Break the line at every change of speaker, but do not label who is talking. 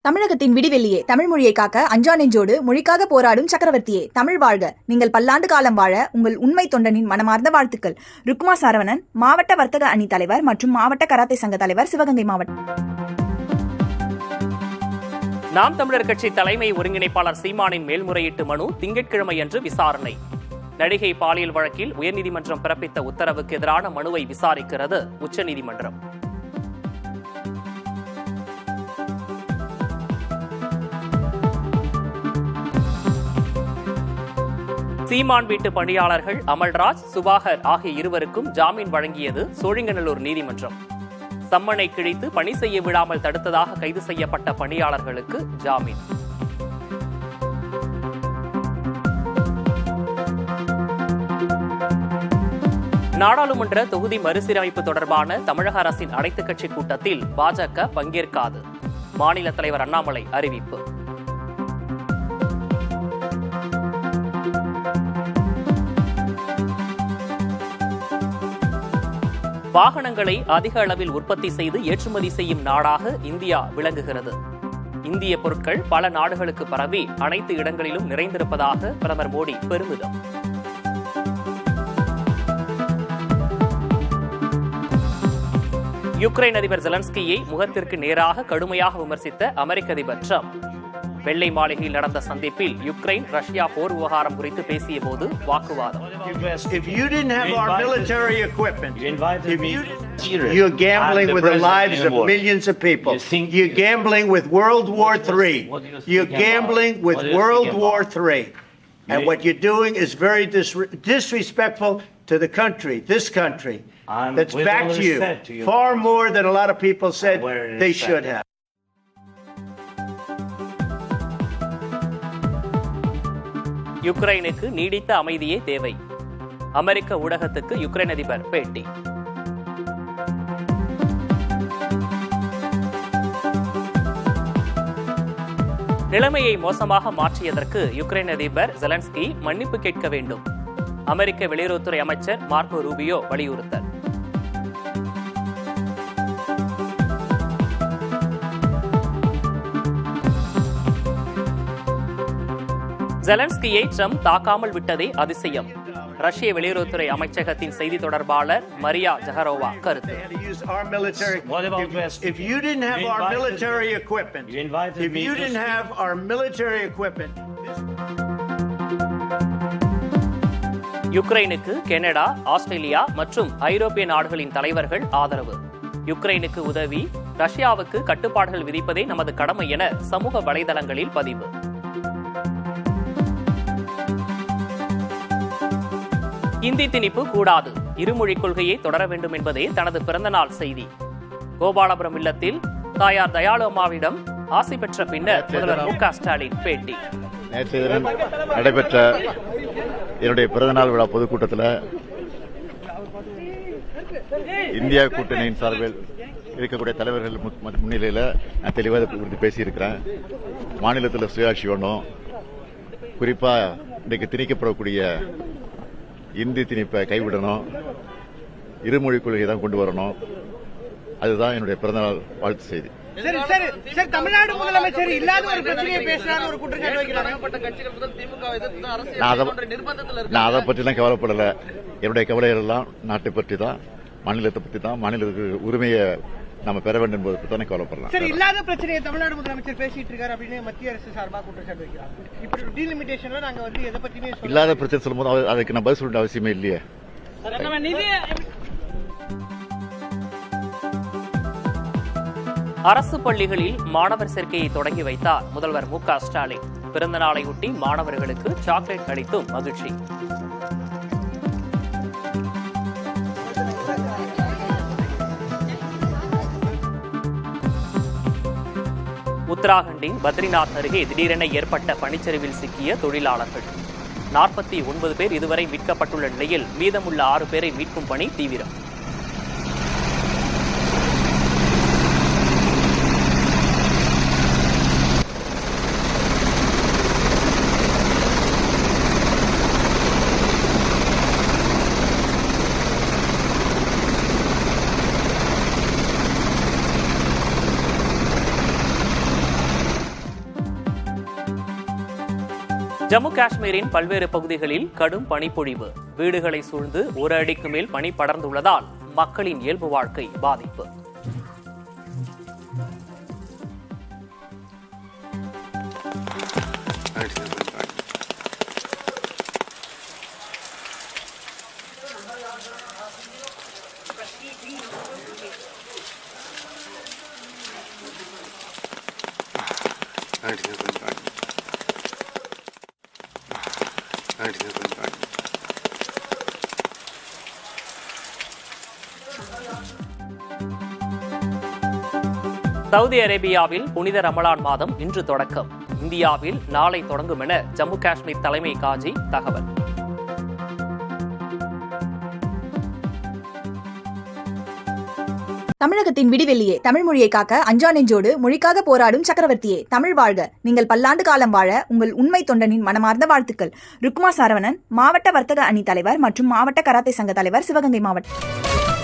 தமிழகத்தின் விடிவெள்ளியே தமிழ் மொழியை காக்க அஞ்சா நெஞ்சோடு மொழிக்காக போராடும் சக்கரவர்த்தியே தமிழ் வாழ்க. நீங்கள் பல்லாண்டு காலம் வாழ உங்கள் உண்மை தொண்டனின் மனமார்ந்த வாழ்த்துக்கள். ருக்குமா சரவணன், மாவட்ட வர்த்தக அணி தலைவர் மற்றும் மாவட்ட கராத்தே சங்க தலைவர், சிவகங்கை மாவட்டம்.
நாம் தமிழர் கட்சி தலைமை ஒருங்கிணைப்பாளர் சீமானின் மேல்முறையீட்டு மனு திங்கட்கிழமை அன்று விசாரணை. நடிகை பாலியல் வழக்கில் உயர்நீதிமன்றம் பிறப்பித்த உத்தரவுக்கு எதிரான மனுவை விசாரிக்கிறது உச்சநீதிமன்றம். சீமான் வீட்டு பணியாளர்கள் அமல்ராஜ், சுபாகர் ஆகிய இருவருக்கும் ஜாமீன் வழங்கியது சோழிங்கநல்லூர் நீதிமன்றம். சம்மனை கிழித்து பணி செய்ய விடாமல் தடுத்ததாக கைது செய்யப்பட்ட பணியாளர்களுக்கு ஜாமீன். நாடாளுமன்ற தொகுதி மறுசீரமைப்பு தொடர்பான தமிழக அரசின் அனைத்துக் கட்சி கூட்டத்தில் பாஜக பங்கேற்காது. மாநில தலைவர் அண்ணாமலை அறிவிப்பு. வாகனங்களை அதிக அளவில் உற்பத்தி செய்து ஏற்றுமதி செய்யும் நாடாக இந்தியா விளங்குகிறது. இந்திய பொருட்கள் பல நாடுகளுக்கு பரவி அனைத்து இடங்களிலும் நிறைந்திருப்பதாக பிரதமர் மோடி பெருமிதம். யுக்ரைன் அதிபர் ஜெலன்ஸ்கியை முகத்திற்கு நேராக கடுமையாக விமர்சித்த அமெரிக்க அதிபர் டிரம்ப். வெள்ளை மாளிகையில் நடந்த சந்திப்பில் யுக்ரைன் ரஷ்யா போர் விவகாரம் குறித்து பேசிய போது வாக்குவாதம்.
You're gambling with the lives of millions of people. You're gambling with World War III. You're gambling with World War III. And what you're doing is very disrespectful to the country, this country, that's backed you far more than a lot of people said they should have.
யுக்ரைனுக்கு நீடித்த அமைதியே தேவை. அமெரிக்க ஊடகத்துக்கு Ukraine அதிபர் பேட்டி. நிலைமையை மோசமாக மாற்றியதற்கு Ukraine அதிபர் Zelensky மன்னிப்பு கேட்க வேண்டும். அமெரிக்க வெளியுறவுத்துறை அமைச்சர் மார்க்கோ ரூபியோ வலியுறுத்தல். ஜெலன்ஸ்கியை ட்ரம்ப் தாக்காமல் விட்டதே அதிசயம். ரஷ்ய வெளியுறவுத்துறை அமைச்சகத்தின் செய்தி தொடர்பாளர் மரியா ஜஹரோவா கருத்து. யுக்ரைனுக்கு கனடா, ஆஸ்திரேலியா மற்றும் ஐரோப்பிய நாடுகளின் தலைவர்கள் ஆதரவு. யுக்ரைனுக்கு உதவி, ரஷ்யாவுக்கு கட்டுப்பாடுகள் விதிப்பதே நமது கடமை என சமூக வலைதளங்களில் பதிவு. இந்தி திணிப்பு கூடாது, இருமொழிக் கொள்கையை தொடர வேண்டும் என்பதே தனது பிறந்தநாள் செய்தி. கோபாலபுரம் இல்லத்தில் தாயார் தயாளு அம்மாவிடம் ஆசி பெற்ற பின்னர் முதல்வர் மு.க. ஸ்டாலின் பேட்டி.
நேற்று தினம் நடைபெற்ற என்னுடைய பிறந்தநாள் விழா பொதுக்கூட்டத்தில் இந்தியா கூட்டணியின் சார்பில் இருக்கக்கூடிய தலைவர்கள் முன்னிலையில் நான் தெளிவாக குறித்து பேசியிருக்கிறேன். மாநிலத்தில் சுயாட்சி வேணும், குறிப்பாக இன்றைக்கு திணிக்கப்படக்கூடிய இந்தி திணிப்பை கைவிடணும், இருமொழிக் கொள்கையை தான் கொண்டு வரணும். அதுதான் என்னுடைய பிறந்தநாள் வாழ்த்து செய்தி.
தமிழ்நாடு முதலமைச்சர் இல்லாத ஒரு பிரச்சனையை பேசுறாரு ஒரு குற்றச்சாட்டு வைக்கிறாங்க.
நான் அதை பற்றிலாம் கவலைப்படல. என்னுடைய கவலைகள் எல்லாம் நாட்டை பற்றி தான், மாநிலத்தை பற்றி தான், மாநிலத்துக்கு உரிமையை நம்ம பெற வேண்டும் என்பதை பற்றி தானே கவலைப்படலாம்.
சரி, இல்லாத பிரச்சனையை தமிழ்நாடு முதலமைச்சர் பேசிட்டு இருக்காரு அப்படின்னு மத்திய அரசு சார்பாக குற்றச்சாட்டு வைக்கிறாங்க. இப்படி டீலிமிட்டேஷன்ல நாங்க வந்து எதை பத்தியுமே
இல்லாத பிரச்சனை சொல்லும்போது அதுக்கு நான் பதில் சொல்ல அவசியமே இல்லையே.
அரசு பள்ளிகளில் மாணவர் சேர்க்கையை தொடங்கி வைத்தார் முதல்வர் மு.க. ஸ்டாலின். பிறந்த நாளையொட்டி மாணவர்களுக்கு சாக்லேட் அளித்தும் மகிழ்ச்சி. உத்தராகண்டின் பத்ரிநாத் அருகே திடீரென ஏற்பட்ட பனிச்சரிவில் சிக்கிய தொழிலாளர்கள் 49 பேர் இதுவரை மீட்கப்பட்டுள்ள நிலையில் மீதமுள்ள 6 பேரை மீட்கும் பணி தீவிரம். ஜம்மு காஷ்மீரின் பல்வேறு பகுதிகளில் கடும் பனிப்பொழிவு. வீடுகளை சூழ்ந்து 1 அடிக்கு மேல் பனி படர்ந்துள்ளதால் மக்களின் இயல்பு வாழ்க்கை பாதிப்பு. சவுதி அரேபியாவில் புனித ரமலான் மாதம் இன்று தொடக்கம். இந்தியாவில் நாளை தொடங்கும் என ஜம்மு காஷ்மீர் தலைமை காஜி தகவல்.
தமிழகத்தின் விடிவெள்ளியே தமிழ் மொழியை காக்க அஞ்சா நெஞ்சோடு மொழிக்காக போராடும் சக்கரவர்த்தியே தமிழ் வாழ்க. நீங்கள் பல்லாண்டு காலம் வாழ உங்கள் உண்மை தொண்டனின் மனமார்ந்த வாழ்த்துக்கள். ருக்குமா சரவணன், மாவட்ட வர்த்தக அணி தலைவர் மற்றும் மாவட்ட கராத்தே சங்க தலைவர், சிவகங்கை மாவட்டம்.